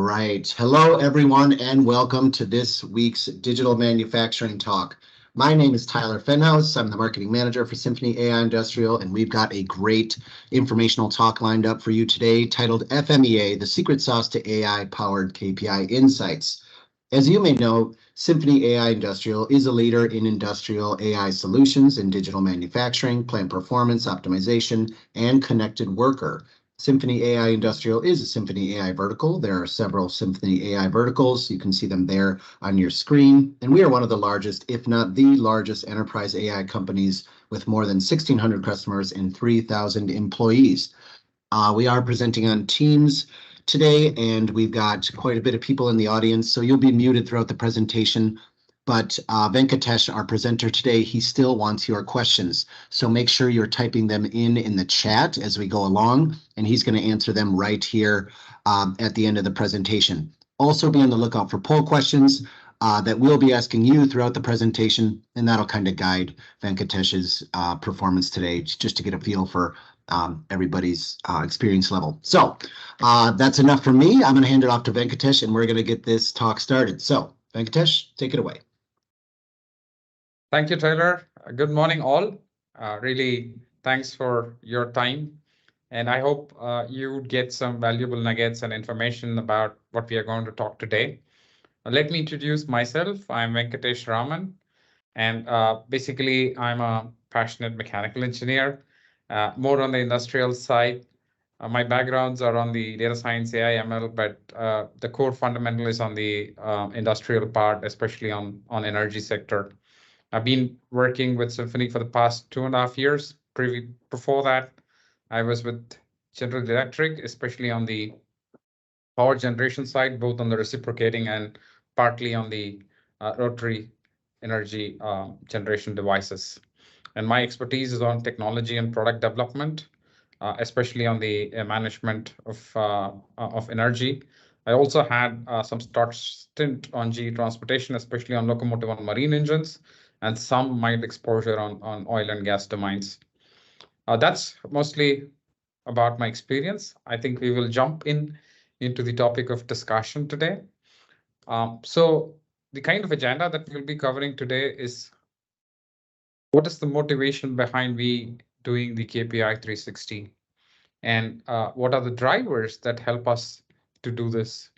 right. Hello, everyone, and welcome to this week's Digital Manufacturing Talk. My name is Tyler Fenhouse. I'm the marketing manager for Symphony AI Industrial, and we've got a great informational talk lined up for you today titled FMEA, the secret sauce to AI-powered KPI insights. As you may know, Symphony AI Industrial is a leader in industrial AI solutions in digital manufacturing, plant performance optimization, and connected worker. Symphony AI Industrial is a Symphony AI vertical. There are several Symphony AI verticals. You can see them there on your screen. And we are one of the largest, if not the largest, enterprise AI companies with more than 1,600 customers and 3,000 employees. We are presenting on Teams today, and we've got quite a bit of people in the audience, so you'll be muted throughout the presentation. But Venkatesh, our presenter today, he still wants your questions. So make sure you're typing them in the chat as we go along, and he's going to answer them right here at the end of the presentation. Also be on the lookout for poll questions that we'll be asking you throughout the presentation, and that'll kind of guide Venkatesh's performance today, just to get a feel for everybody's experience level. So that's enough for me. I'm going to hand it off to Venkatesh, and we're going to get this talk started. So Venkatesh, take it away. Thank you, Tyler. Good morning, all. Really, thanks for your time. And I hope you get some valuable nuggets and information about what we are going to talk today. Let me introduce myself. I'm Venkatesh Raman, and basically, I'm a passionate mechanical engineer, more on the industrial side. My backgrounds are on the data science, AI, ML, but the core fundamental is on the industrial part, especially on energy sector. I've been working with Symphony for the past 2.5 years. Before that, I was with General Electric, especially on the power generation side, both on the reciprocating and partly on the rotary energy generation devices. And my expertise is on technology and product development, especially on the management of energy. I also had some stint on GE Transportation, especially on locomotive and marine engines, and some mild exposure on oil and gas domains. That's mostly about my experience. I think we will jump into the topic of discussion today. So the kind of agenda that we'll be covering today is what is the motivation behind we doing the KPI 360, and what are the drivers that help us to do this,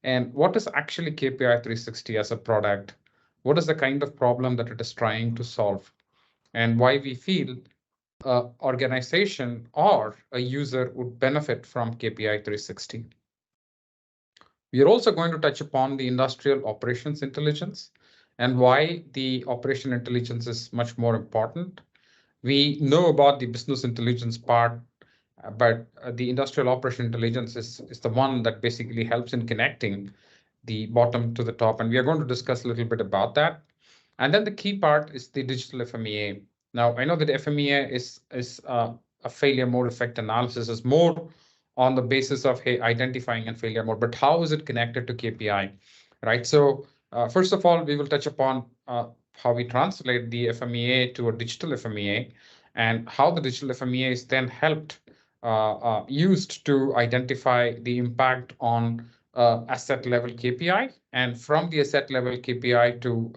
and what is actually KPI 360 as a product? What is the kind of problem that it is trying to solve, and why we feel an organization or a user would benefit from KPI 360. We are also going to touch upon the industrial operations intelligence and why the operation intelligence is much more important. We know about the business intelligence part, but the industrial operation intelligence is the one that basically helps in connecting the bottom to the top. And we are going to discuss a little bit about that. And then the key part is the digital FMEA. Now, I know that FMEA is a failure mode effect analysis is more on the basis of identifying a failure mode, but how is it connected to KPI, right? So first of all, we will touch upon how we translate the FMEA to a digital FMEA and how the digital FMEA is then helped used to identify the impact on asset level KPI, and from the asset level KPI to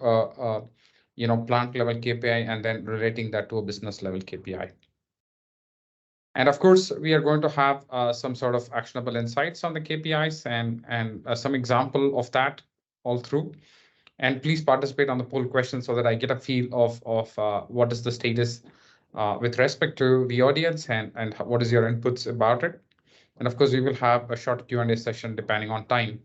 plant level KPI, and then relating that to a business level KPI. And of course, we are going to have some sort of actionable insights on the KPIs and some example of that all through. And please participate on the poll question so that I get a feel of what is the status with respect to the audience and what is your inputs about it. And of course, we will have a short Q&A session depending on time.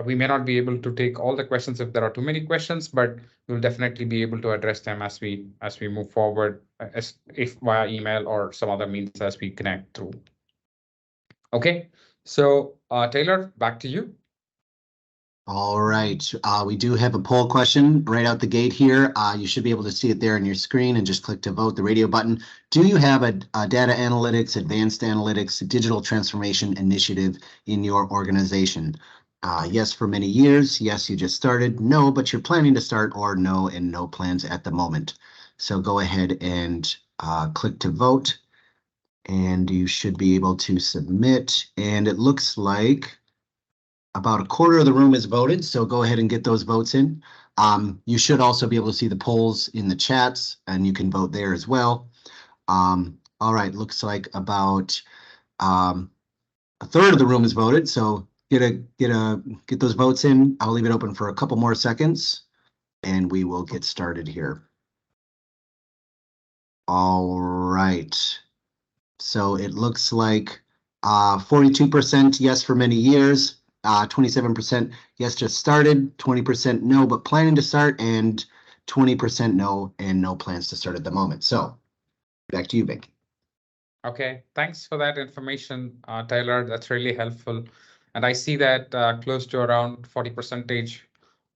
We may not be able to take all the questions if there are too many questions, but we'll definitely be able to address them as we move forward, if via email or some other means as we connect through. Okay, so Taylor, back to you. All right, we do have a poll question right out the gate here. You should be able to see it there on your screen and just click to vote, the radio button. Do you have a data analytics, advanced analytics, digital transformation initiative in your organization? Yes, for many years. Yes, you just started. No, but you're planning to start, or no, and no plans at the moment. So go ahead and click to vote, and you should be able to submit. And it looks like About a quarter of the room is voted, so go ahead and get those votes in. You should also be able to see the polls in the chats, and you can vote there as well. All right, looks like about a third of the room is voted, so get those votes in. I'll leave it open for a couple more seconds, and we will get started here. All right. So it looks like 42% yes for many years, 27% yes just started, 20% no but planning to start, and 20% no and no plans to start at the moment. So back to you, Vic. Okay, thanks for that information, Tyler. That's really helpful. And I see that close to around 40%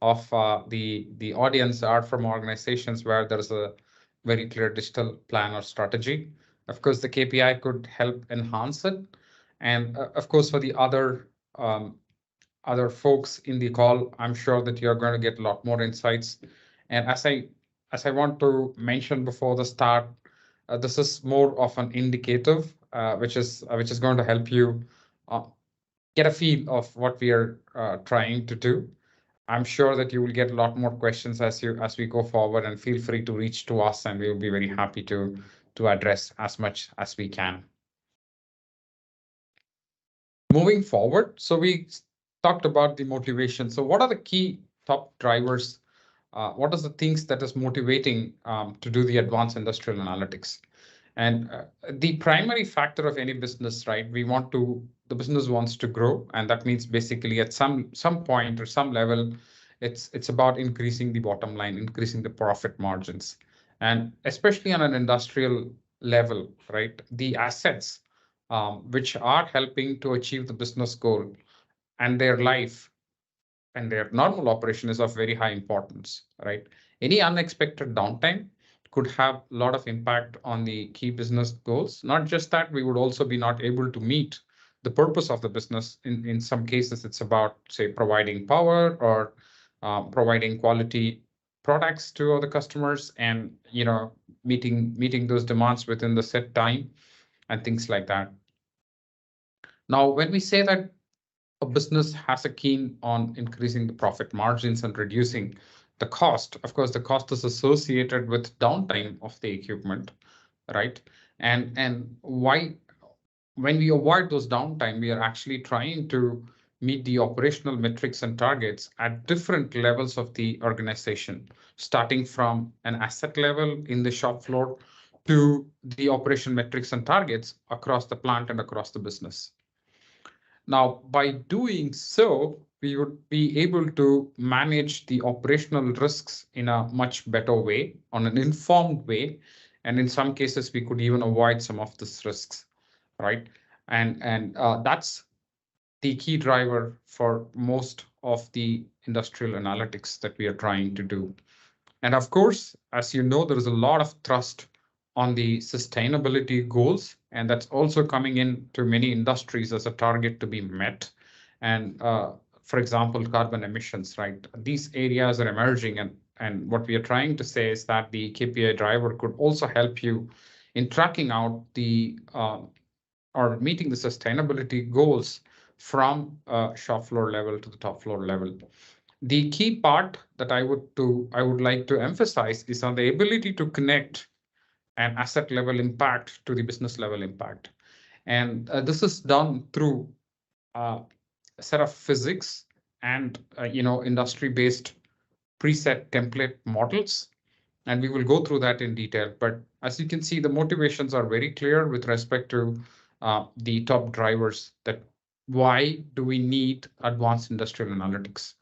of the audience are from organizations where there's a very clear digital plan or strategy. Of course, the KPI could help enhance it. And of course, for the other folks in the call, I'm sure that you're going to get a lot more insights. And as I want to mention before the start, this is more of an indicative, which is going to help you get a feel of what we are trying to do. I'm sure that you will get a lot more questions as we go forward, and feel free to reach to us, and we will be very happy to address as much as we can. Moving forward, so we talked about the motivation. So what are the key top drivers? What are the things that is motivating to do the advanced industrial analytics? And the primary factor of any business, right? The business wants to grow, and that means basically at some point or some level, it's about increasing the bottom line, increasing the profit margins, and especially on an industrial level, right? The assets which are helping to achieve the business goal and their life and their normal operation is of very high importance, right? Any unexpected downtime could have a lot of impact on the key business goals. Not just that, we would also be not able to meet the purpose of the business. In some cases, it's about, say, providing power or providing quality products to the customers, and meeting those demands within the set time and things like that. Now, when we say that a business has a keen on increasing the profit margins and reducing the cost, of course, the cost is associated with downtime of the equipment, right? And why, when we avoid those downtime, we are actually trying to meet the operational metrics and targets at different levels of the organization, starting from an asset level in the shop floor to the operation metrics and targets across the plant and across the business. Now, by doing so, we would be able to manage the operational risks in a much better way, on an informed way. And in some cases, we could even avoid some of these risks, right? And that's the key driver for most of the industrial analytics that we are trying to do. And of course, as you know, there is a lot of thrust on the sustainability goals, and that's also coming into many industries as a target to be met. And for example, carbon emissions, right? These areas are emerging, and what we are trying to say is that the KPI driver could also help you in tracking out the or meeting the sustainability goals from shop floor level to the top floor level. The key part that I would like to emphasize is on the ability to connect an asset level impact to the business level impact. And this is done through a set of physics and industry-based preset template models. And we will go through that in detail. But as you can see, the motivations are very clear with respect to the top drivers, that why do we need advanced industrial analytics?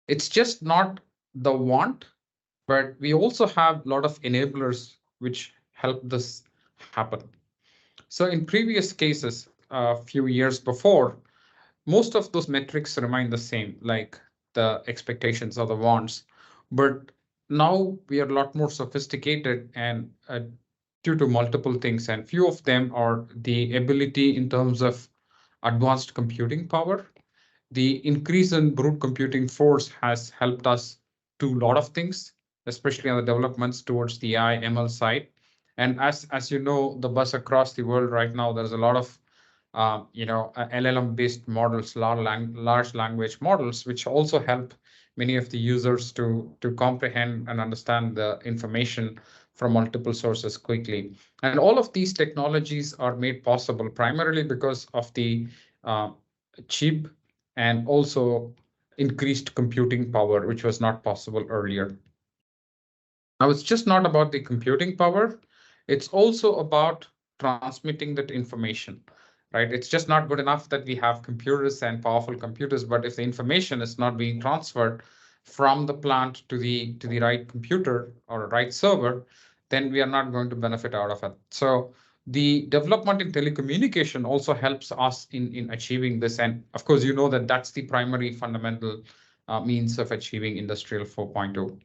It's just not the want, but we also have a lot of enablers which help this happen. So in previous cases, a few years before, most of those metrics remain the same, like the expectations or the wants. But now we are a lot more sophisticated, and due to multiple things, and few of them are the ability in terms of advanced computing power. The increase in brute computing force has helped us do a lot of things, especially on the developments towards the AI ML side. And as you know, the buzz across the world right now, there's a lot of LLM-based models, large language models, which also help many of the users to comprehend and understand the information from multiple sources quickly. And all of these technologies are made possible primarily because of the cheap and also increased computing power, which was not possible earlier. Now, it's just not about the computing power. It's also about transmitting that information, right? It's just not good enough that we have computers and powerful computers, but if the information is not being transferred from the plant to the right computer or right server, then we are not going to benefit out of it. So the development in telecommunication also helps us in achieving this. And of course, you know that that's the primary fundamental means of achieving Industrial 4.0.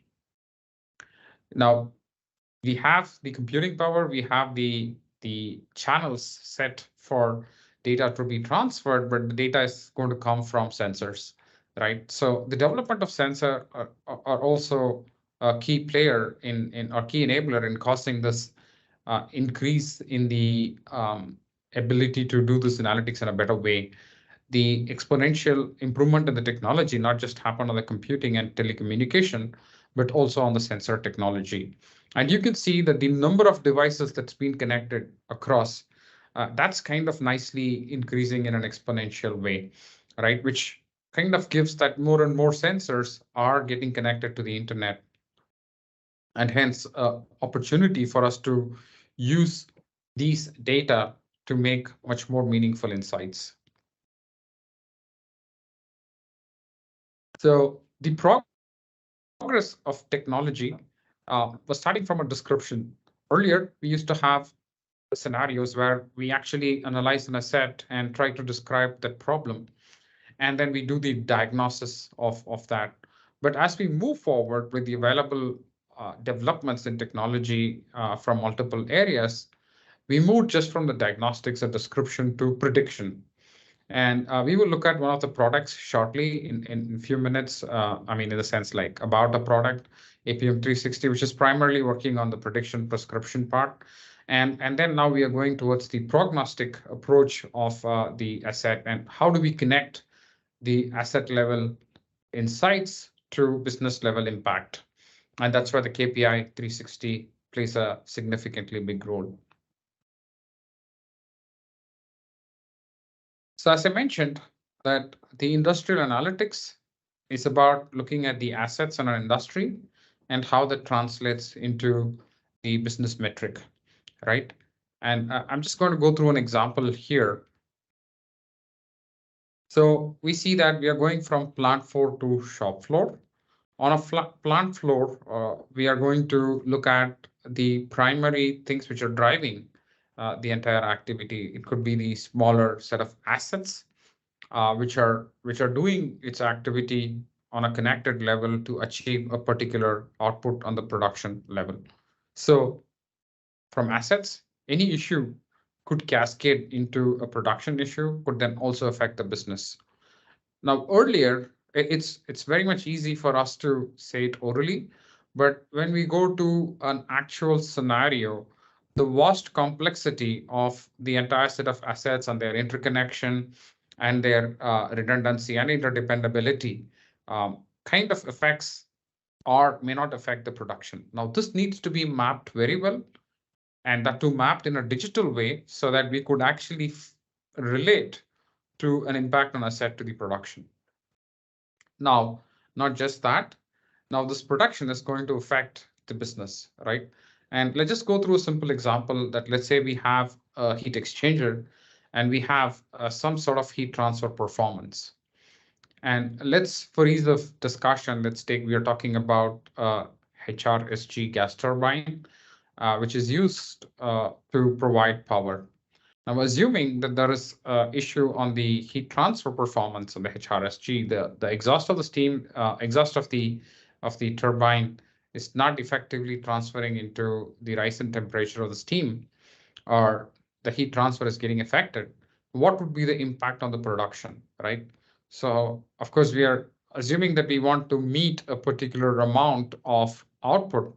Now, we have the computing power, we have the channels set for data to be transferred, but the data is going to come from sensors, right? So the development of sensor are also a key player in or key enabler in causing this increase in the ability to do this analytics in a better way. The exponential improvement in the technology not just happened on the computing and telecommunication, but also on the sensor technology. And you can see that the number of devices that's been connected across, that's kind of nicely increasing in an exponential way, right? Which kind of gives that more and more sensors are getting connected to the internet. And hence, opportunity for us to use these data to make much more meaningful insights. So the progress of technology was starting from a description. Earlier, we used to have scenarios where we actually analyze an asset and try to describe that problem. And then we do the diagnosis of that. But as we move forward with the available developments in technology from multiple areas, we moved just from the diagnostics and description to prediction. And we will look at one of the products shortly in a few minutes. I mean, in the sense like about a product, APM 360, which is primarily working on the prediction prescription part. And then now we are going towards the prognostic approach of the asset and how do we connect the asset level insights to business level impact. And that's where the KPI 360 plays a significantly big role. So as I mentioned, that the industrial analytics is about looking at the assets in an industry and how that translates into the business metric, right? And I'm just going to go through an example here. So we see that we are going from plant floor to shop floor. On a plant floor, we are going to look at the primary things which are driving the entire activity. It could be the smaller set of assets which are doing its activity on a connected level to achieve a particular output on the production level. So from assets, any issue could cascade into a production issue, could then also affect the business. Now, earlier, it's very much easy for us to say it orally, but when we go to an actual scenario, the vast complexity of the entire set of assets and their interconnection and their redundancy and interdependability kind of affects or may not affect the production. Now, this needs to be mapped very well, and that too mapped in a digital way so that we could actually relate to an impact on asset to the production. Now, not just that, now this production is going to affect the business, right? And let's just go through a simple example that let's say we have a heat exchanger and we have some sort of heat transfer performance. And let's, for ease of discussion, we are talking about HRSG gas turbine, which is used to provide power. Now, assuming that there is an issue on the heat transfer performance of the HRSG, the exhaust of the steam, exhaust of the turbine is not effectively transferring into the rise in temperature of the steam, or the heat transfer is getting affected. What would be the impact on the production, right? So, of course, we are assuming that we want to meet a particular amount of output.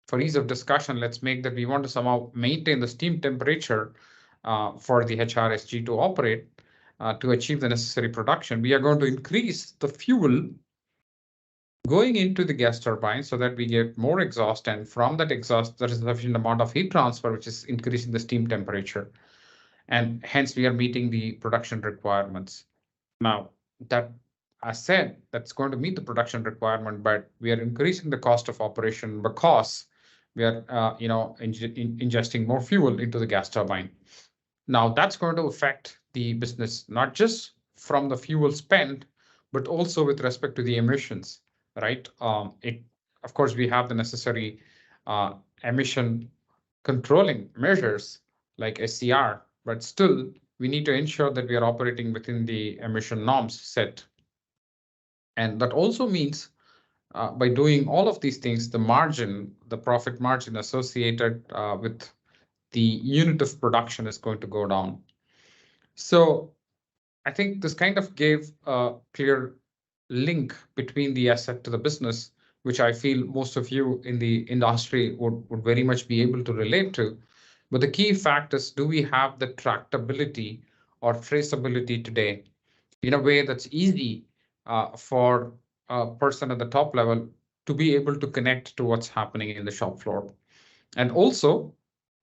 For ease of discussion, let's make that we want to somehow maintain the steam temperature for the HRSG to operate to achieve the necessary production, we are going to increase the fuel going into the gas turbine so that we get more exhaust, and from that exhaust there is a sufficient amount of heat transfer, which is increasing the steam temperature, and hence we are meeting the production requirements. Now, that as said, that's going to meet the production requirement, but we are increasing the cost of operation because we are ingesting more fuel into the gas turbine. Now, that's going to affect the business, not just from the fuel spent, but also with respect to the emissions, right? Of course, we have the necessary emission controlling measures like SCR, but still we need to ensure that we are operating within the emission norms set. And that also means by doing all of these things, the profit margin associated with the unit of production is going to go down. So I think this kind of gave a clear link between the asset to the business, which I feel most of you in the industry would very much be able to relate to. But the key fact is, do we have the tractability or traceability today in a way that's easy for a person at the top level to be able to connect to what's happening in the shop floor? And also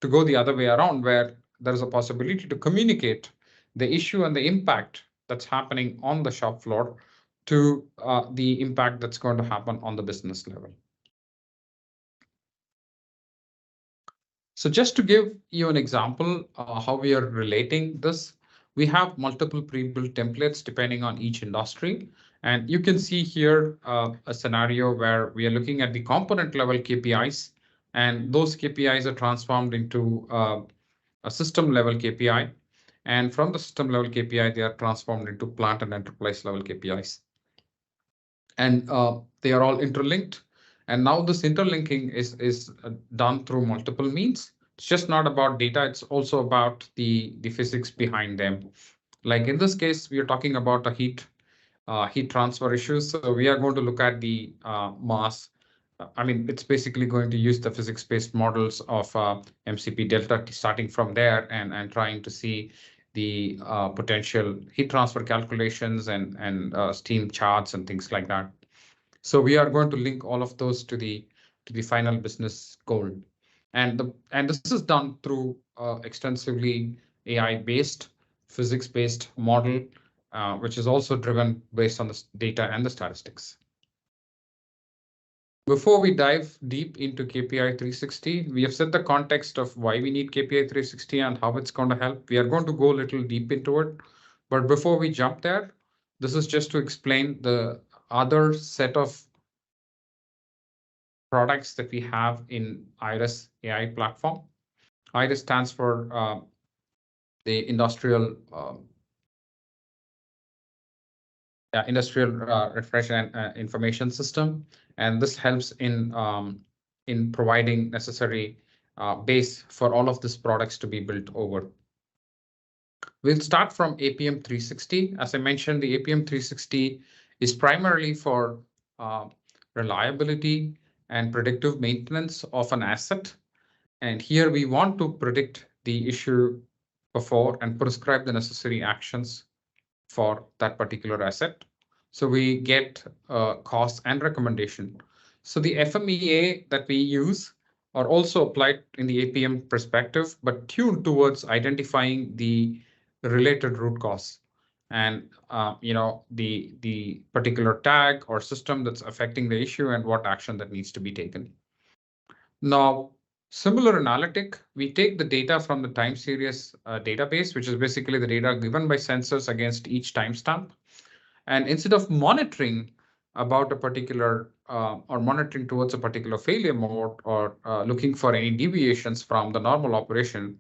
to go the other way around, where there is a possibility to communicate the issue and the impact that's happening on the shop floor to the impact that's going to happen on the business level. So just to give you an example how we are relating this, we have multiple pre-built templates depending on each industry. And you can see here a scenario where we are looking at the component level KPIs, and those KPIs are transformed into a system level KPI. And from the system level KPI, they are transformed into plant and enterprise level KPIs. And they are all interlinked. And now this interlinking is done through multiple means. It's just not about data, it's also about the physics behind them. Like in this case, we are talking about a heat transfer issues. So we are going to look at the mass. I mean, it's basically going to use the physics-based models of MCP delta, starting from there and trying to see the potential heat transfer calculations and steam charts and things like that. So we are going to link all of those to the final business goal, and this is done through extensively AI-based, physics-based model, which is also driven based on the data and the statistics. Before we dive deep into KPI 360, we have set the context of why we need KPI 360 and how it's going to help. We are going to go a little deep into it. But before we jump there, this is just to explain the other set of products that we have in IRIS AI platform. IRIS stands for the Industrial Refresh and Information System, and this helps in providing necessary base for all of these products to be built over. We'll start from APM 360. As I mentioned, the APM 360 is primarily for reliability and predictive maintenance of an asset. And here we want to predict the issue before and prescribe the necessary actions for that particular asset. So we get cost and recommendation. So the FMEA that we use are also applied in the APM perspective, but tuned towards identifying the related root cause and the particular tag or system that's affecting the issue and what action that needs to be taken. Now, similar analytic, we take the data from the time series database, which is basically the data given by sensors against each timestamp. And instead of monitoring about a particular or monitoring towards a particular failure mode or looking for any deviations from the normal operation,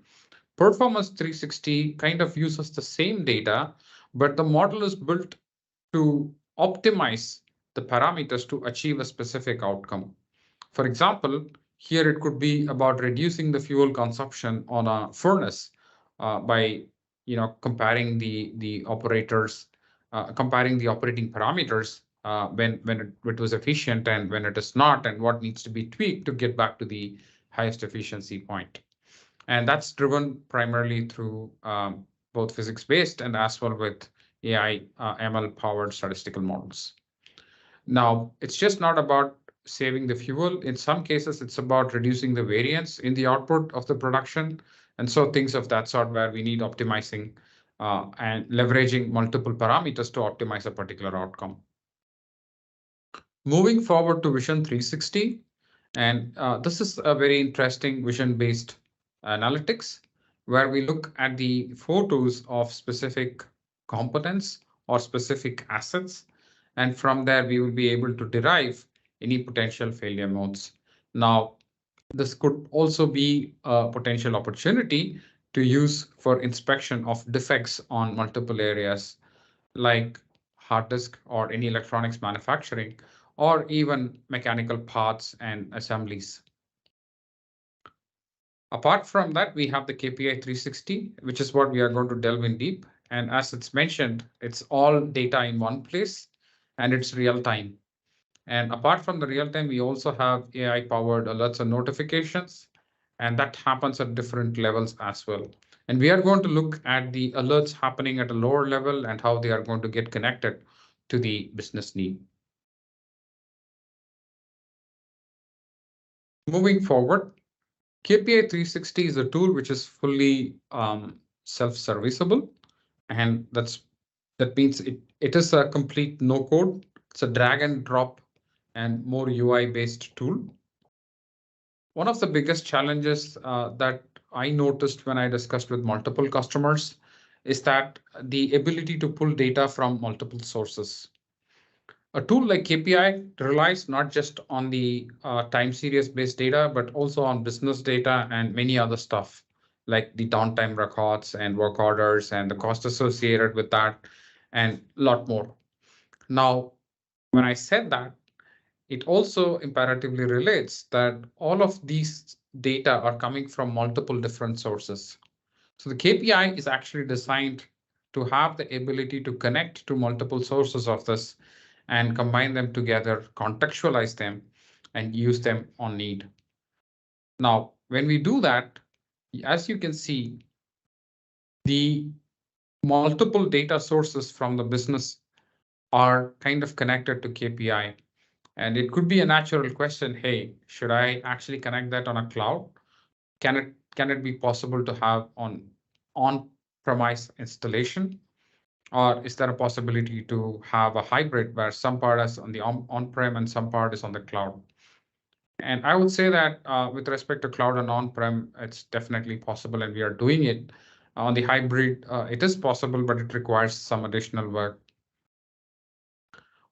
Performance 360 kind of uses the same data, but the model is built to optimize the parameters to achieve a specific outcome. For example, here it could be about reducing the fuel consumption on a furnace by comparing the operators, comparing the operating parameters when it was efficient and when it is not, and what needs to be tweaked to get back to the highest efficiency point. And that's driven primarily through both physics-based and as well with AI ML-powered statistical models. Now, it's just not about saving the fuel. In some cases, it's about reducing the variance in the output of the production. And so things of that sort where we need optimizing and leveraging multiple parameters to optimize a particular outcome. Moving forward to Vision 360, and this is a very interesting vision-based analytics where we look at the photos of specific components or specific assets. And from there, we will be able to derive any potential failure modes. Now, this could also be a potential opportunity to use for inspection of defects on multiple areas like hard disk or any electronics manufacturing, or even mechanical parts and assemblies. Apart from that, we have the KPI 360, which is what we are going to delve in deep. And as it's mentioned, it's all data in one place and it's real time. And apart from the real time, we also have AI powered alerts and notifications, and that happens at different levels as well. And we are going to look at the alerts happening at a lower level and how they are going to get connected to the business need. Moving forward, KPI 360 is a tool which is fully self-serviceable, and that means it is a complete no code. It's a drag and drop and more UI based tool. One of the biggest challenges that I noticed when I discussed with multiple customers is that the ability to pull data from multiple sources. A tool like KPI relies not just on the time series based data, but also on business data and many other stuff like the downtime records and work orders and the cost associated with that and a lot more. Now, when I said that, it also imperatively relates that all of these data are coming from multiple different sources. So the KPI is actually designed to have the ability to connect to multiple sources of this and combine them together, contextualize them, and use them on need. Now, when we do that, as you can see, the multiple data sources from the business are kind of connected to KPI. And it could be a natural question, hey, should I actually connect that on a cloud? Can it be possible to have on-premise installation? Or is there a possibility to have a hybrid where some part is on the on-prem and some part is on the cloud? And I would say that with respect to cloud and on-prem, it's definitely possible, and we are doing it. On the hybrid, it is possible, but it requires some additional work.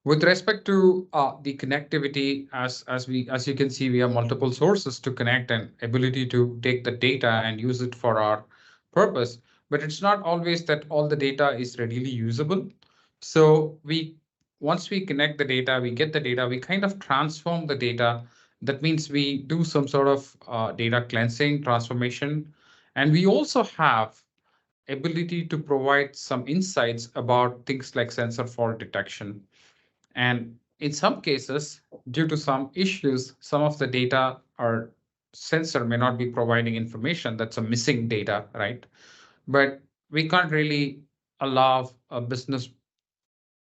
With respect to the connectivity, as you can see, we have multiple sources to connect and ability to take the data and use it for our purpose. But it's not always that all the data is readily usable. So once we connect the data, we get the data, we kind of transform the data. That means we do some sort of data cleansing, transformation, and we also have ability to provide some insights about things like sensor fault detection. And in some cases, due to some issues, some of the data or sensor may not be providing information. That's a missing data, right? But we can't really allow a business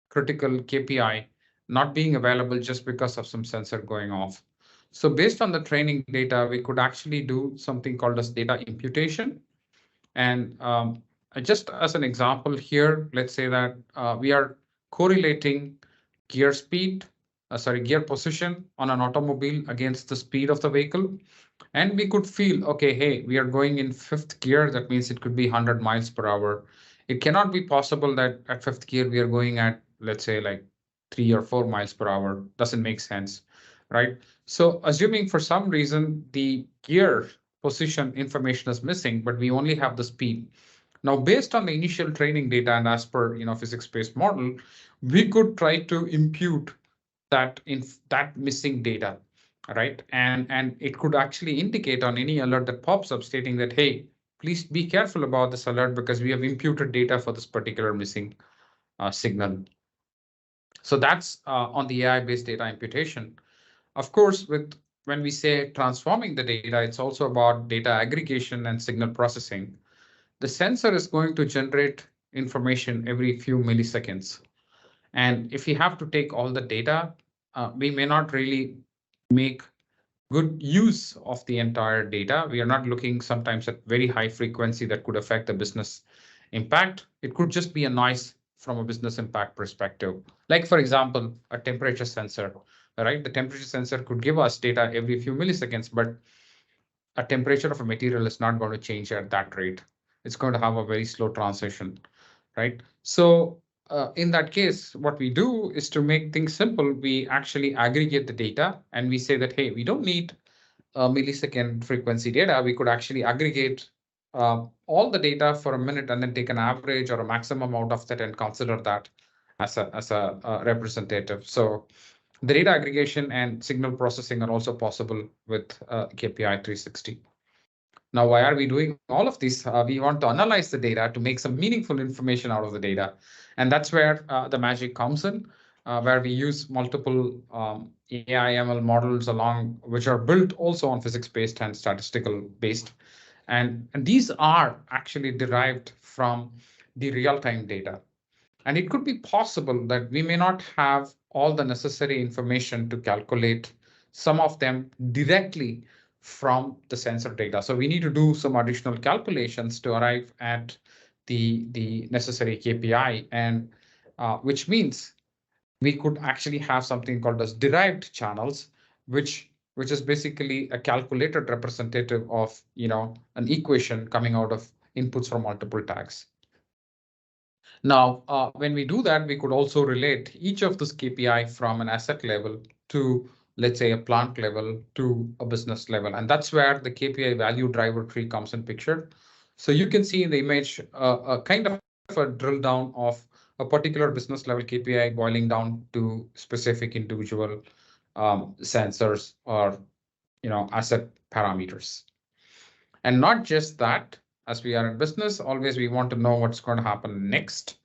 critical KPI not being available just because of some sensor going off. So based on the training data, we could actually do something called as data imputation. And just as an example here, let's say that we are correlating gear speed, gear position on an automobile against the speed of the vehicle. And we could feel, okay, hey, we are going in fifth gear. That means it could be 100 miles per hour. It cannot be possible that at fifth gear, we are going at, let's say, like 3 or 4 miles per hour. Doesn't make sense, right? So assuming for some reason the gear position information is missing, but we only have the speed. Now, based on the initial training data and as per physics-based model, we could try to impute that missing data, right? And it could actually indicate on any alert that pops up stating that, hey, please be careful about this alert because we have imputed data for this particular missing signal. So that's on the AI-based data imputation. Of course, with when we say transforming the data, it's also about data aggregation and signal processing. The sensor is going to generate information every few milliseconds. And if we have to take all the data, we may not really make good use of the entire data. We are not looking sometimes at very high frequency that could affect the business impact. It could just be a noise from a business impact perspective. Like, for example, a temperature sensor, right? The temperature sensor could give us data every few milliseconds, but a temperature of a material is not going to change at that rate. It's going to have a very slow transition, right? So in that case, what we do is to make things simple. We actually aggregate the data and we say that, hey, we don't need millisecond frequency data. We could actually aggregate all the data for a minute and then take an average or a maximum out of that and consider that as a representative. So the data aggregation and signal processing are also possible with KPI 360. Now, why are we doing all of this? We want to analyze the data to make some meaningful information out of the data. And that's where the magic comes in, where we use multiple AI ML models along, which are built also on physics-based and statistical based. And these are actually derived from the real-time data. And it could be possible that we may not have all the necessary information to calculate some of them directly from the sensor data. So we need to do some additional calculations to arrive at the necessary KPI, and which means we could actually have something called as derived channels, which is basically a calculated representative of an equation coming out of inputs from multiple tags. Now, when we do that, we could also relate each of this KPI from an asset level to, let's say, a plant level to a business level. And that's where the KPI value driver tree comes in picture. So you can see in the image a kind of a drill down of a particular business level KPI boiling down to specific individual sensors or asset parameters. And not just that, as we are in business, always we want to know what's going to happen next.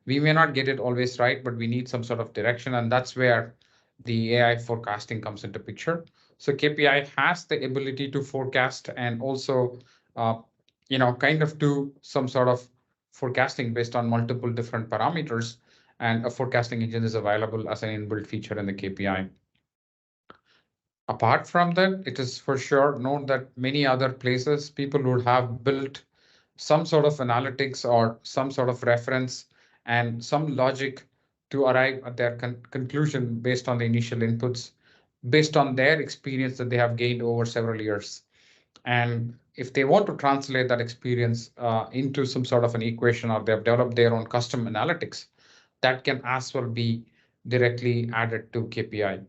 We may not get it always right, but we need some sort of direction. And that's where the AI forecasting comes into picture. So KPI has the ability to forecast and also, kind of do some sort of forecasting based on multiple different parameters. And a forecasting engine is available as an inbuilt feature in the KPI. Apart from that, it is for sure known that many other places people would have built some sort of analytics or some sort of reference and some logic to arrive at their conclusion based on the initial inputs, based on their experience that they have gained over several years. And if they want to translate that experience into some sort of an equation, or they've developed their own custom analytics, that can as well be directly added to KPI.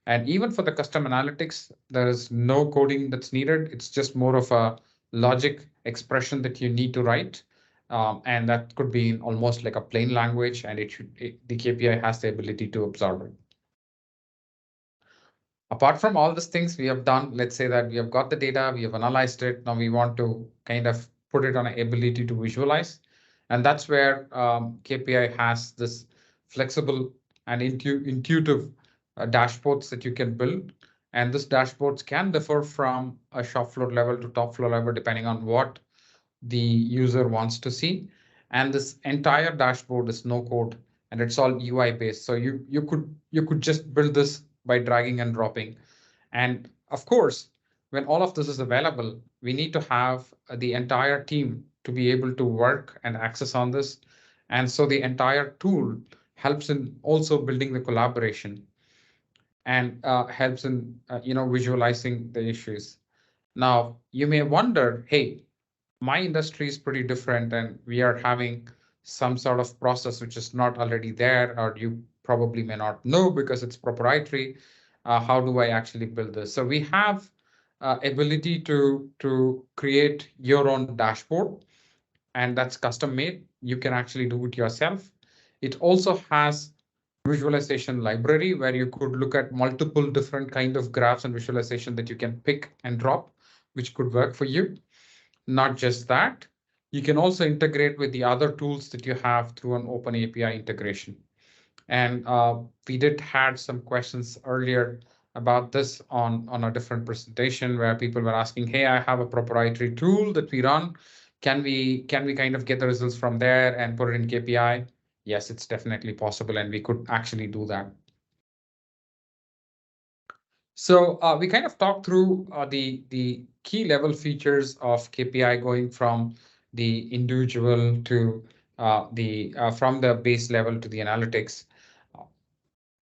And even for the custom analytics, there is no coding that's needed. It's just more of a logic expression that you need to write. And that could be in almost like a plain language, and the KPI has the ability to absorb it. Apart from all these things we have done, let's say that we have got the data, we have analyzed it. Now we want to kind of put it on an ability to visualize. And that's where KPI has this flexible and intuitive dashboards that you can build. And this dashboards can differ from a shop floor level to top floor level, depending on what the user wants to see. And this entire dashboard is no code and it's all UI based. So you could just build this by dragging and dropping. And of course, when all of this is available, we need to have the entire team to be able to work and access on this. And so the entire tool helps in also building the collaboration and helps in visualizing the issues. Now, you may wonder, hey, my industry is pretty different and we are having some sort of process which is not already there, or you probably may not know because it's proprietary. How do I actually build this? So we have ability to create your own dashboard, and that's custom made. You can actually do it yourself. It also has visualization library where you could look at multiple different kind of graphs and visualization that you can pick and drop, which could work for you. Not just that, you can also integrate with the other tools that you have through an open API integration. And we did had some questions earlier about this on a different presentation where people were asking, hey, I have a proprietary tool that we run. Can we kind of get the results from there and put it in KPI? Yes, it's definitely possible, and we could actually do that. So we kind of talked through the key level features of KPI, going from the individual to the from the base level to the analytics.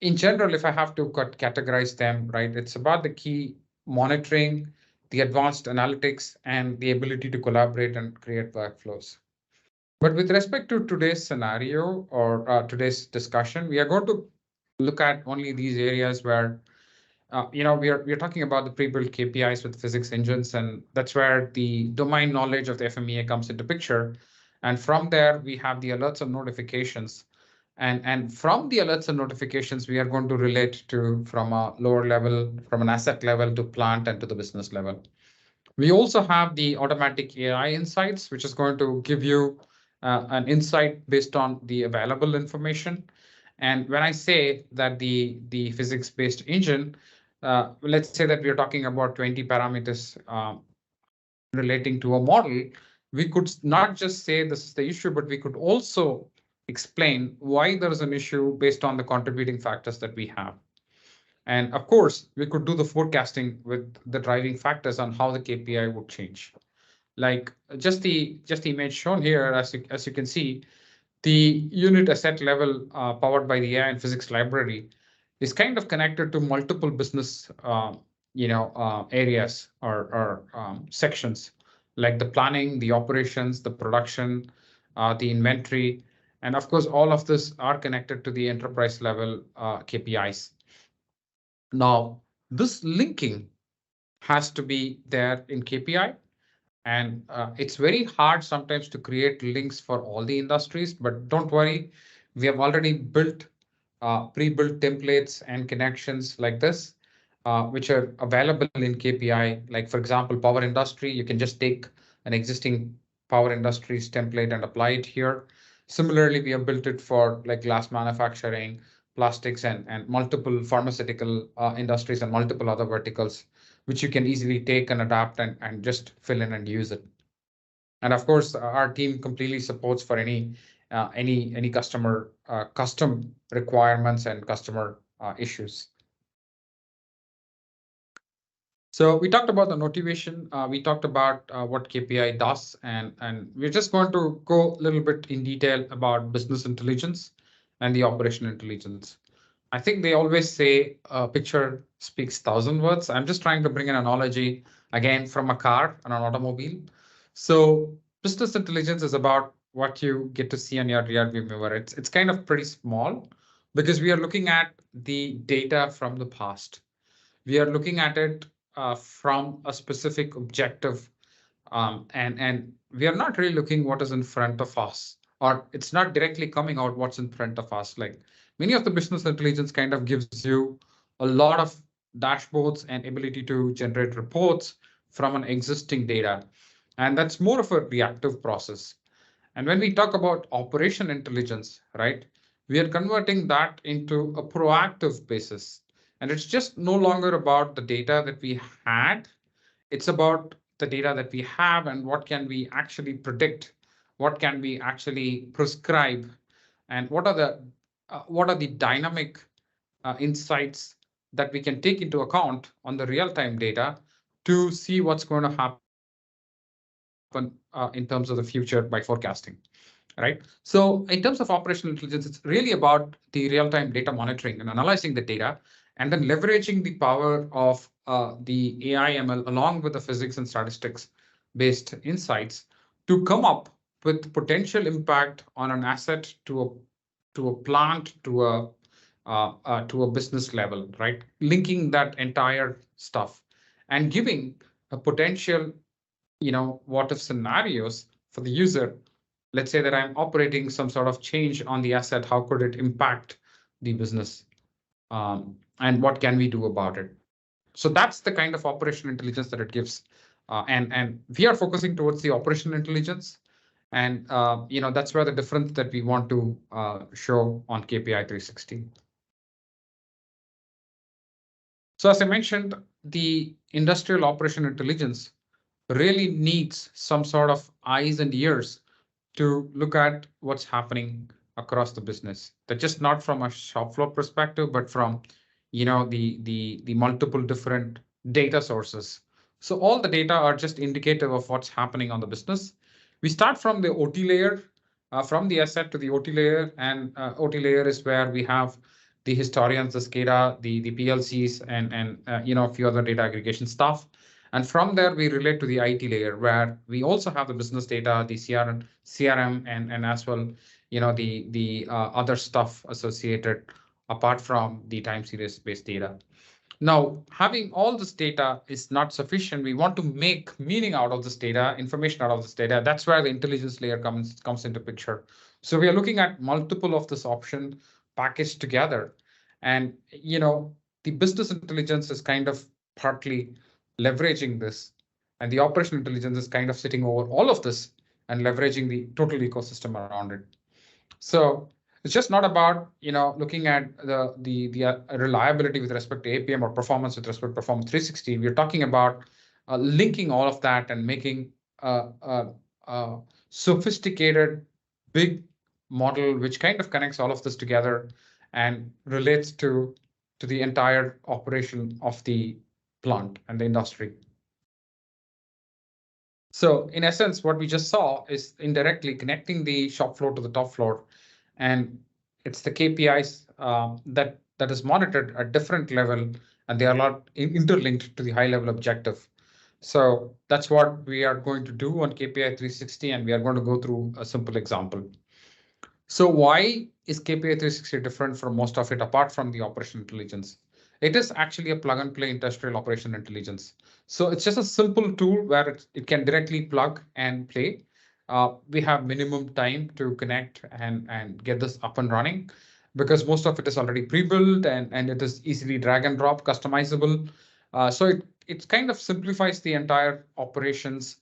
In general, if I have to categorize them, right, it's about the key monitoring, the advanced analytics, and the ability to collaborate and create workflows. But with respect to today's scenario or today's discussion, we are going to look at only these areas where we are talking about the pre-built KPIs with physics engines, and that's where the domain knowledge of the FMEA comes into picture. And from there, we have the alerts and notifications. And from the alerts and notifications, we are going to relate to from a lower level, from an asset level to plant and to the business level. We also have the automatic AI insights, which is going to give you an insight based on the available information. And when I say that the physics-based engine, let's say that we are talking about 20 parameters relating to a model, we could not just say this is the issue, but we could also explain why there is an issue based on the contributing factors that we have. And of course, we could do the forecasting with the driving factors on how the KPI would change. Like just the image shown here, as you can see, the unit asset level powered by the AI and physics library is kind of connected to multiple business areas or sections, like the planning, the operations, the production, the inventory, and of course all of this are connected to the enterprise level KPIs. Now, this linking has to be there in KPI, and it's very hard sometimes to create links for all the industries, but don't worry, we have already built pre-built templates and connections like this, which are available in KPI. Like for example, power industry, you can just take an existing power industries template and apply it here. Similarly, we have built it for like glass manufacturing, plastics, and multiple pharmaceutical industries and multiple other verticals, which you can easily take and adapt and just fill in and use it. And of course, our team completely supports for any customer custom requirements and customer issues. So we talked about the motivation. We talked about what KPI does, and we're just going to go a little bit in detail about business intelligence and the operational intelligence. I think they always say a picture speaks 1,000 words. I'm just trying to bring an analogy again from a car and an automobile. So business intelligence is about what you get to see on your rear view mirror. It's kind of pretty small because we are looking at the data from the past. We are looking at it from a specific objective, and we are not really looking what is in front of us, or it's not directly coming out what's in front of us. Like many of the business intelligence kind of gives you a lot of dashboards and ability to generate reports from an existing data, and that's more of a reactive process. And when we talk about operation intelligence, right, we are converting that into a proactive basis. And it's just no longer about the data that we had, it's about the data that we have and what can we actually predict, what can we actually prescribe, and what are the dynamic insights that we can take into account on the real-time data to see what's going to happen in terms of the future by forecasting, right? So in terms of operational intelligence, it's really about the real-time data monitoring and analyzing the data, and then leveraging the power of the AI ML along with the physics and statistics based insights to come up with potential impact on an asset to a plant to a business level, right? Linking that entire stuff and giving a potential what if scenarios for the user. Let's say that I'm operating some sort of change on the asset. How could it impact the business? And what can we do about it? So that's the kind of operational intelligence that it gives. And we are focusing towards the operational intelligence. And that's where the difference that we want to show on KPI 360. So as I mentioned, the industrial operation intelligence really needs some sort of eyes and ears to look at what's happening across the business. That just not from a shop floor perspective, but from the multiple different data sources. So all the data are just indicative of what's happening on the business. We start from the OT layer, from the asset to the OT layer, and OT layer is where we have the historians, the SCADA, the PLCs, and a few other data aggregation stuff. And from there, we relate to the IT layer, where we also have the business data, the CRM, and as well, the other stuff associated apart from the time series based data. Now, having all this data is not sufficient. We want to make meaning out of this data, information out of this data. That's where the intelligence layer comes into picture. So we are looking at multiple of this option packaged together. And, the business intelligence is kind of partly leveraging this. And the operational intelligence is kind of sitting over all of this and leveraging the total ecosystem around it. So it's just not about looking at the reliability with respect to APM or performance with respect to Performance 360. We're talking about linking all of that and making a sophisticated big model which kind of connects all of this together and relates to the entire operation of the plant and the industry. So in essence, what we just saw is indirectly connecting the shop floor to the top floor, and it's the KPIs that is monitored at different level, and they are not interlinked to the high level objective. So that's what we are going to do on KPI 360, and we are going to go through a simple example. So why is KPI 360 different from most of it apart from the operational intelligence? It is actually a plug and play industrial operation intelligence. So it's just a simple tool where it can directly plug and play. We have minimum time to connect and get this up and running because most of it is already pre-built and it is easily drag and drop customizable. So it kind of simplifies the entire operations,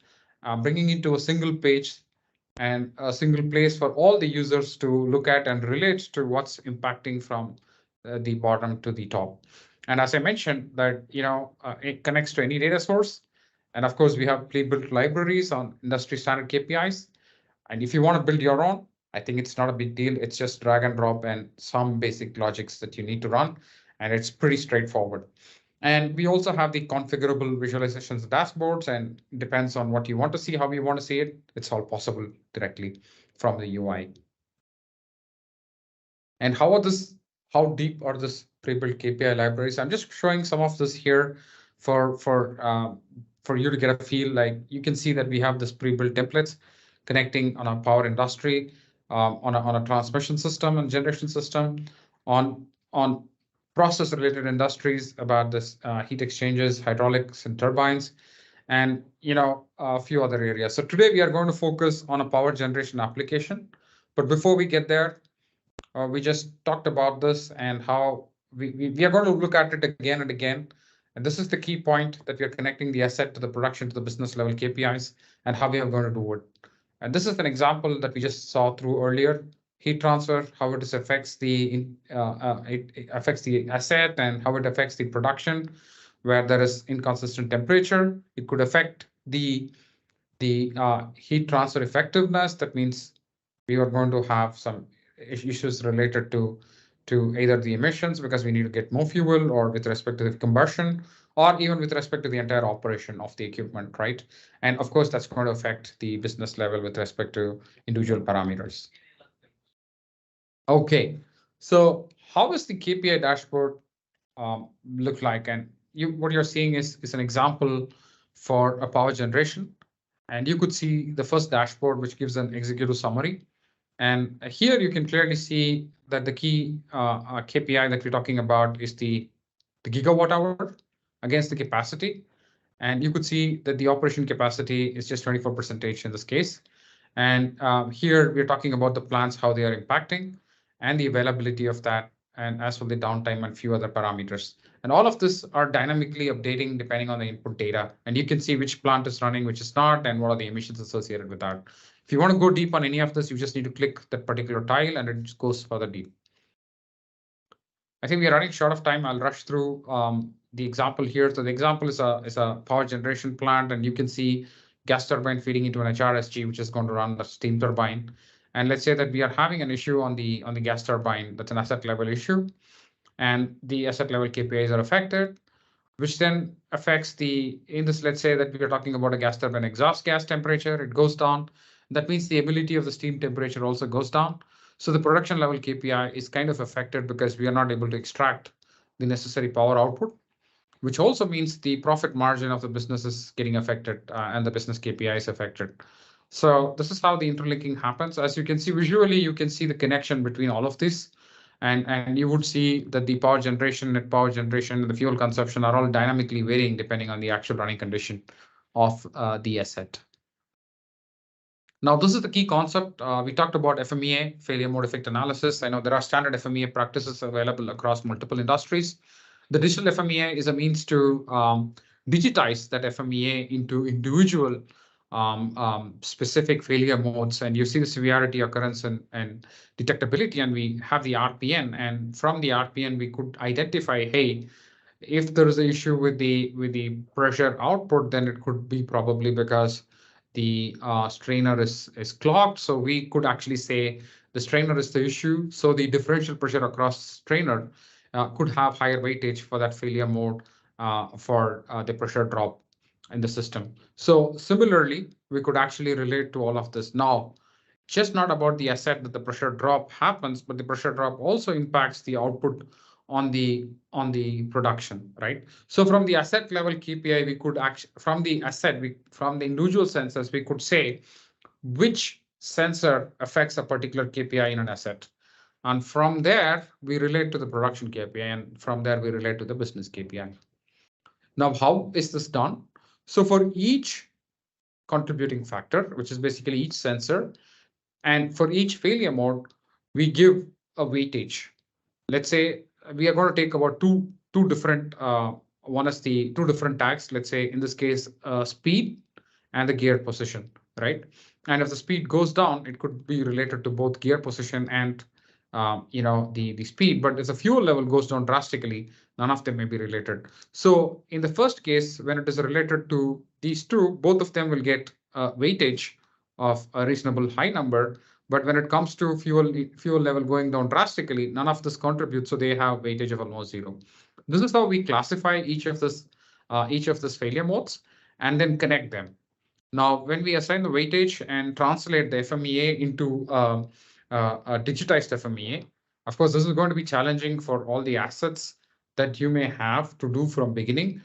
bringing into a single page and a single place for all the users to look at and relate to what's impacting from the bottom to the top. And as I mentioned, that it connects to any data source. And of course, we have pre-built libraries on industry standard KPIs. And if you want to build your own, I think it's not a big deal. It's just drag and drop and some basic logics that you need to run. And it's pretty straightforward. And we also have the configurable visualizations dashboards, and depends on what you want to see, how you want to see it. It's all possible directly from the UI. And how deep are this pre-built KPI libraries? I'm just showing some of this here for you to get a feel. Like you can see that we have this pre-built templates connecting on a power industry, on a transmission system and generation system, on process related industries about this heat exchangers, hydraulics and turbines, and a few other areas. So today we are going to focus on a power generation application. But before we get there, we just talked about this and how we are going to look at it again and again. And this is the key point, that we are connecting the asset to the production to the business level KPIs and how we are going to do it. And this is an example that we just saw through earlier. Heat transfer, how it affects the asset and how it affects the production, where there is inconsistent temperature. It could affect the heat transfer effectiveness. That means we are going to have some issues related to either the emissions because we need to get more fuel, or with respect to the combustion, or even with respect to the entire operation of the equipment, right? And of course, that's going to affect the business level with respect to individual parameters. Okay, so how does the KPI dashboard look like? And what you're seeing is an example for a power generation. And you could see the first dashboard, which gives an executive summary. And here you can clearly see that the key KPI that we're talking about is the gigawatt hour against the capacity. And you could see that the operation capacity is just 24% in this case. And here we're talking about the plants, how they are impacting, and the availability of that, and as well the downtime and few other parameters. And all of this are dynamically updating depending on the input data. And you can see which plant is running, which is not, and what are the emissions associated with that. If you want to go deep on any of this, you just need to click that particular tile and it just goes further deep. I think we are running short of time. I'll rush through the example here. So the example is a power generation plant, and you can see gas turbine feeding into an HRSG, which is going to run the steam turbine. And let's say that we are having an issue on the gas turbine. That's an asset level issue, and the asset level KPIs are affected, which then affects let's say that we are talking about a gas turbine exhaust gas temperature, it goes down. That means the ability of the steam temperature also goes down. So the production level KPI is kind of affected because we are not able to extract the necessary power output, which also means the profit margin of the business is getting affected and the business KPI is affected. So this is how the interlinking happens. As you can see visually, you can see the connection between all of this. And you would see that the power generation, net power generation, and the fuel consumption are all dynamically varying depending on the actual running condition of the asset. Now, this is the key concept. We talked about FMEA, failure mode effect analysis. I know there are standard FMEA practices available across multiple industries. The digital FMEA is a means to digitize that FMEA into individual specific failure modes, and you see the severity, occurrence, and detectability, and we have the RPN, and from the RPN we could identify, hey, if there is an issue with the pressure output, then it could be probably because the strainer is clogged. So we could actually say the strainer is the issue. So the differential pressure across strainer could have higher weightage for that failure mode for the pressure drop in the system. So similarly, we could actually relate to all of this. Now, just not about the asset that the pressure drop happens, but the pressure drop also impacts the output on the production, right? So from the asset level KPI, we could actually, from the individual sensors, we could say which sensor affects a particular KPI in an asset. And from there, we relate to the production KPI, and from there, we relate to the business KPI. Now, how is this done? So for each contributing factor, which is basically each sensor, and for each failure mode, we give a weightage. Let's say we are going to take about two different, one is the two different tags. Let's say in this case, speed and the gear position, right? And if the speed goes down, it could be related to both gear position and the speed. But if the fuel level goes down drastically, none of them may be related. So in the first case, when it is related to these two, both of them will get weightage of a reasonable high number. But when it comes to fuel level going down drastically, none of this contributes, so they have weightage of almost zero. This is how we classify each of this failure modes and then connect them. Now, when we assign the weightage and translate the FMEA into a digitized FMEA, of course, this is going to be challenging for all the assets that you may have to do from beginning.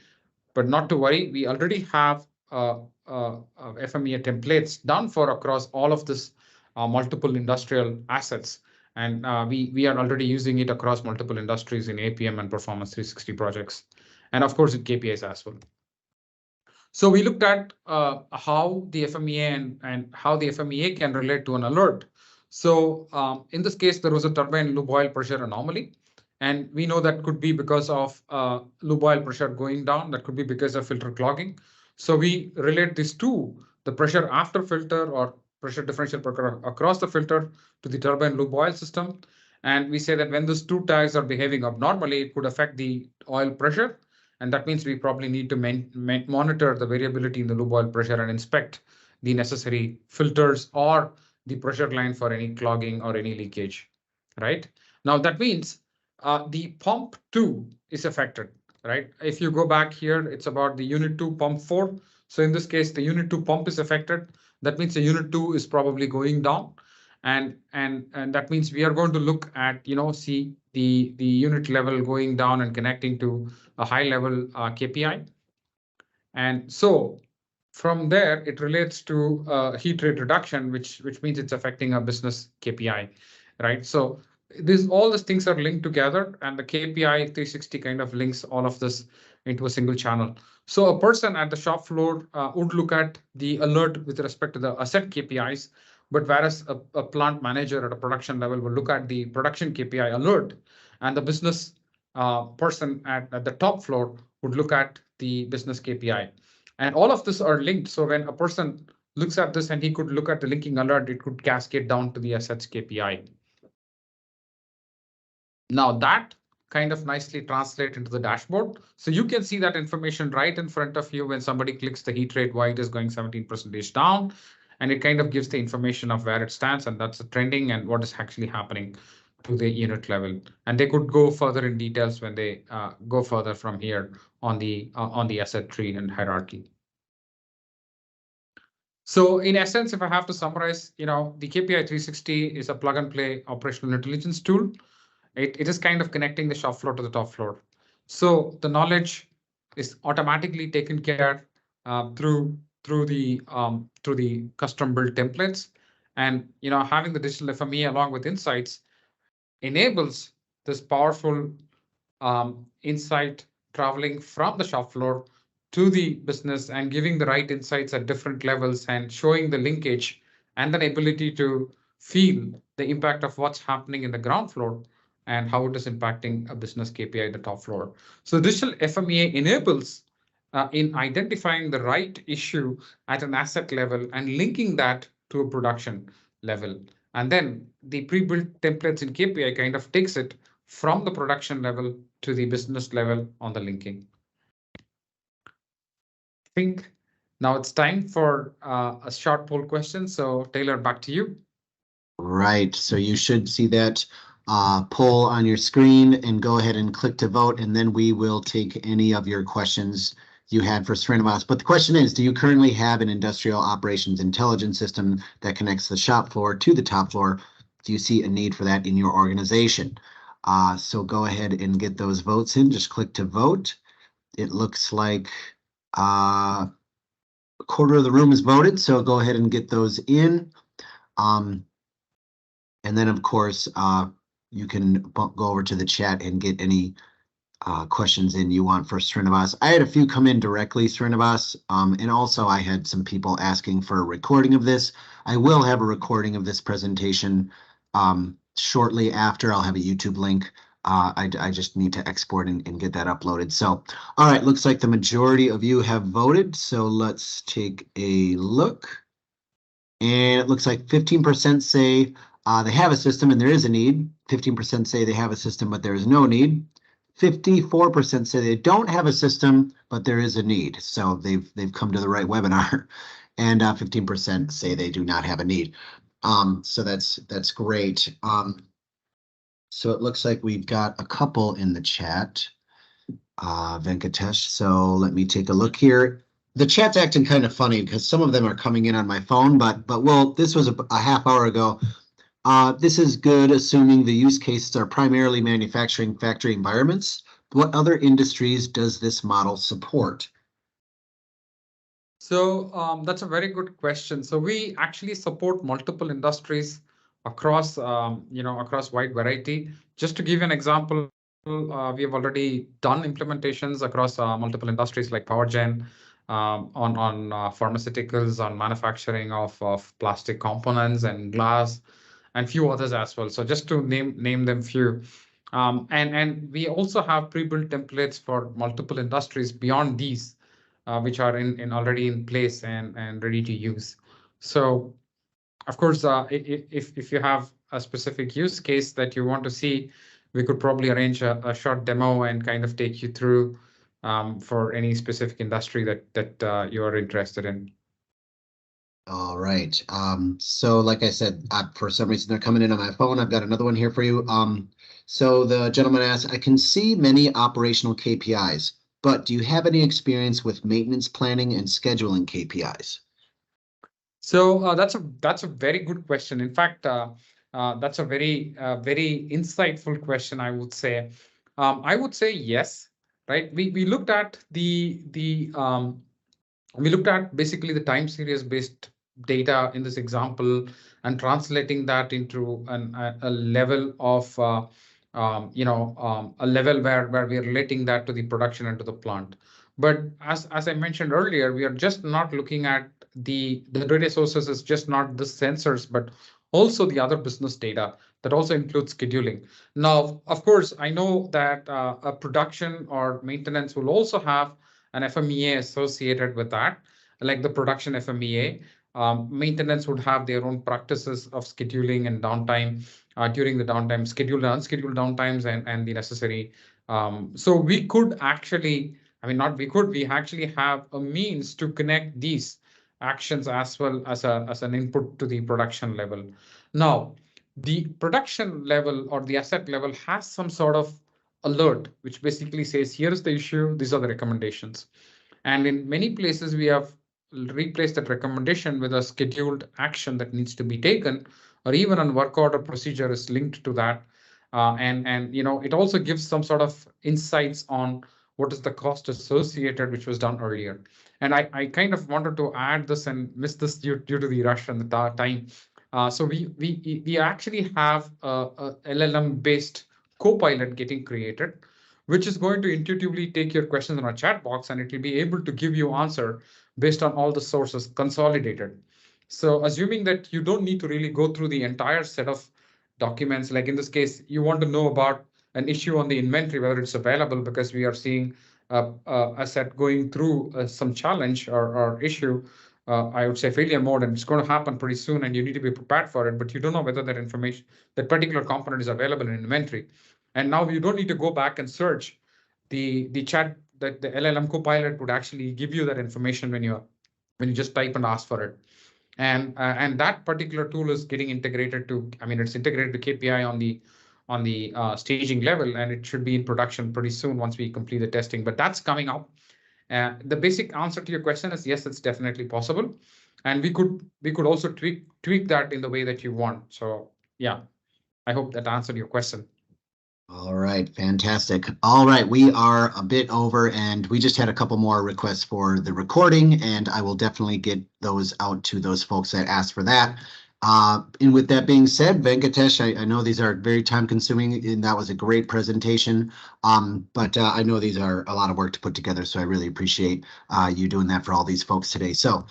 But not to worry, we already have FMEA templates done for across all of this multiple industrial assets. And we are already using it across multiple industries in APM and Performance 360 projects, and of course in KPIs as well. So we looked at how the FMEA and how the FMEA can relate to an alert. So in this case, there was a turbine lube oil pressure anomaly. And we know that could be because of lube oil pressure going down. That could be because of filter clogging. So we relate this to the pressure after filter or pressure differential pressure across the filter to the turbine lube oil system. And we say that when those two tags are behaving abnormally, it could affect the oil pressure. And that means we probably need to monitor the variability in the lube oil pressure and inspect the necessary filters or the pressure line for any clogging or any leakage, right? Now that means the pump 2 is affected, right? If you go back here, it's about the unit 2 pump 4. So in this case, the unit 2 pump is affected. That means the unit 2 is probably going down. And that means we are going to look at, see the unit level going down and connecting to a high level KPI. And so from there, it relates to heat rate reduction, which means it's affecting a business KPI, right? So all these things are linked together, and the KPI 360 kind of links all of this into a single channel. So a person at the shop floor would look at the alert with respect to the asset KPIs, but whereas a plant manager at a production level will look at the production KPI alert, and the business person at the top floor would look at the business KPI. And all of this are linked. So when a person looks at this and he could look at the linking alert, it could cascade down to the assets KPI. Now that kind of nicely translate into the dashboard. So you can see that information right in front of you when somebody clicks the heat rate, why it is going 17% down. And it kind of gives the information of where it stands, and that's the trending and what is actually happening to the unit level. And they could go further in details when they go further from here on the asset tree and hierarchy. So in essence, if I have to summarize, the KPI 360 is a plug and play operational intelligence tool. It is kind of connecting the shop floor to the top floor. So the knowledge is automatically taken care through the custom built templates, and having the digital FMEA along with insights enables this powerful insight traveling from the shop floor to the business and giving the right insights at different levels and showing the linkage and an ability to feel the impact of what's happening in the ground floor and how it is impacting a business KPI at the top floor. So digital FMEA enables in identifying the right issue at an asset level and linking that to a production level. And then the pre-built templates in KPI kind of takes it from the production level to the business level on the linking. I think now it's time for a short poll question. So Taylor, back to you. Right. So you should see that poll on your screen and go ahead and click to vote, and then we will take any of your questions you had for Srinivas. But the question is, do you currently have an industrial operations intelligence system that connects the shop floor to the top floor? Do you see a need for that in your organization? So go ahead and get those votes in. Just click to vote. It looks like a quarter of the room is voted, so go ahead and get those in. And then, of course, you can go over to the chat and get any questions in you want for Srinivas. I had a few come in directly, Srinivas, and also I had some people asking for a recording of this. I will have a recording of this presentation shortly after. I'll have a YouTube link. I just need to export and get that uploaded. So, all right, looks like the majority of you have voted. So let's take a look. And it looks like 15% say they have a system and there is a need. 15% say they have a system, but there is no need. 54% say they don't have a system, but there is a need. So they've come to the right webinar. And 15% say they do not have a need. So that's great. So it looks like we've got a couple in the chat, Venkatesh. So let me take a look here. The chat's acting kind of funny because some of them are coming in on my phone, but well, this was a half hour ago. This is good, assuming the use cases are primarily manufacturing factory environments. What other industries does this model support? So that's a very good question. So we actually support multiple industries across, across wide variety. Just to give you an example, we have already done implementations across multiple industries like power gen, on pharmaceuticals, on manufacturing of plastic components and glass, and few others as well. So just to name them few. And we also have pre-built templates for multiple industries beyond these, which are in already in place and ready to use. So of course, if you have a specific use case that you want to see, we could probably arrange a short demo and kind of take you through for any specific industry that you are interested in. All right. So like I said, for some reason they're coming in on my phone. I've got another one here for you. So the gentleman asks, I can see many operational KPIs, but do you have any experience with maintenance planning and scheduling KPIs? So that's a very good question. In fact, that's a very insightful question, I would say. I would say yes, right? We looked at we looked at basically the time series based data in this example and translating that into a level of a level where we are relating that to the production and to the plant. But as I mentioned earlier, we are just not looking at the data sources is just not the sensors, but also the other business data that also includes scheduling. Now, of course, I know that a production or maintenance will also have an FMEA associated with that, like the production FMEA. Maintenance would have their own practices of scheduling and downtime. during the downtime, scheduled and unscheduled downtimes, and the necessary. So we could actually, I mean, not we could, we actually have a means to connect these actions as well as an input to the production level. Now, the production level or the asset level has some sort of alert, which basically says, here's the issue, these are the recommendations. And in many places, we have replaced that recommendation with a scheduled action that needs to be taken, or even a work order procedure is linked to that. And it also gives some sort of insights on what is the cost associated, which was done earlier. And I kind of wanted to add this and missed this due to the rush and the time. So we actually have a LLM based copilot getting created, which is going to intuitively take your questions in a chat box, and it will be able to give you answer based on all the sources consolidated. So assuming that you don't need to really go through the entire set of documents, like in this case, you want to know about an issue on the inventory, whether it's available, because we are seeing a set going through some challenge or issue, I would say failure mode, and it's going to happen pretty soon, and you need to be prepared for it, but you don't know whether that information, that particular component is available in inventory. And now you don't need to go back and search the chat that the LLM Copilot would actually give you that information when you just type and ask for it. And that particular tool is getting integrated to, I mean, it's integrated to KPI on the staging level, and it should be in production pretty soon once we complete the testing. But that's coming up. The basic answer to your question is yes, it's definitely possible, and we could also tweak that in the way that you want. So yeah, I hope that answered your question. All right, fantastic. All right, we are a bit over, and we just had a couple more requests for the recording, and I will definitely get those out to those folks that asked for that. And with that being said, Venkatesh, I know these are very time consuming, and that was a great presentation. But I know these are a lot of work to put together, so I really appreciate you doing that for all these folks today. So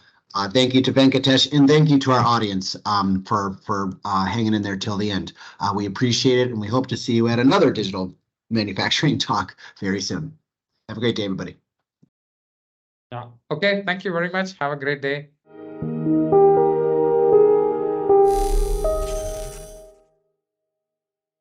thank you to Venkatesh, and thank you to our audience for hanging in there till the end. We appreciate it, and we hope to see you at another digital manufacturing talk very soon. Have a great day, everybody. Yeah. Okay. Thank you very much. Have a great day.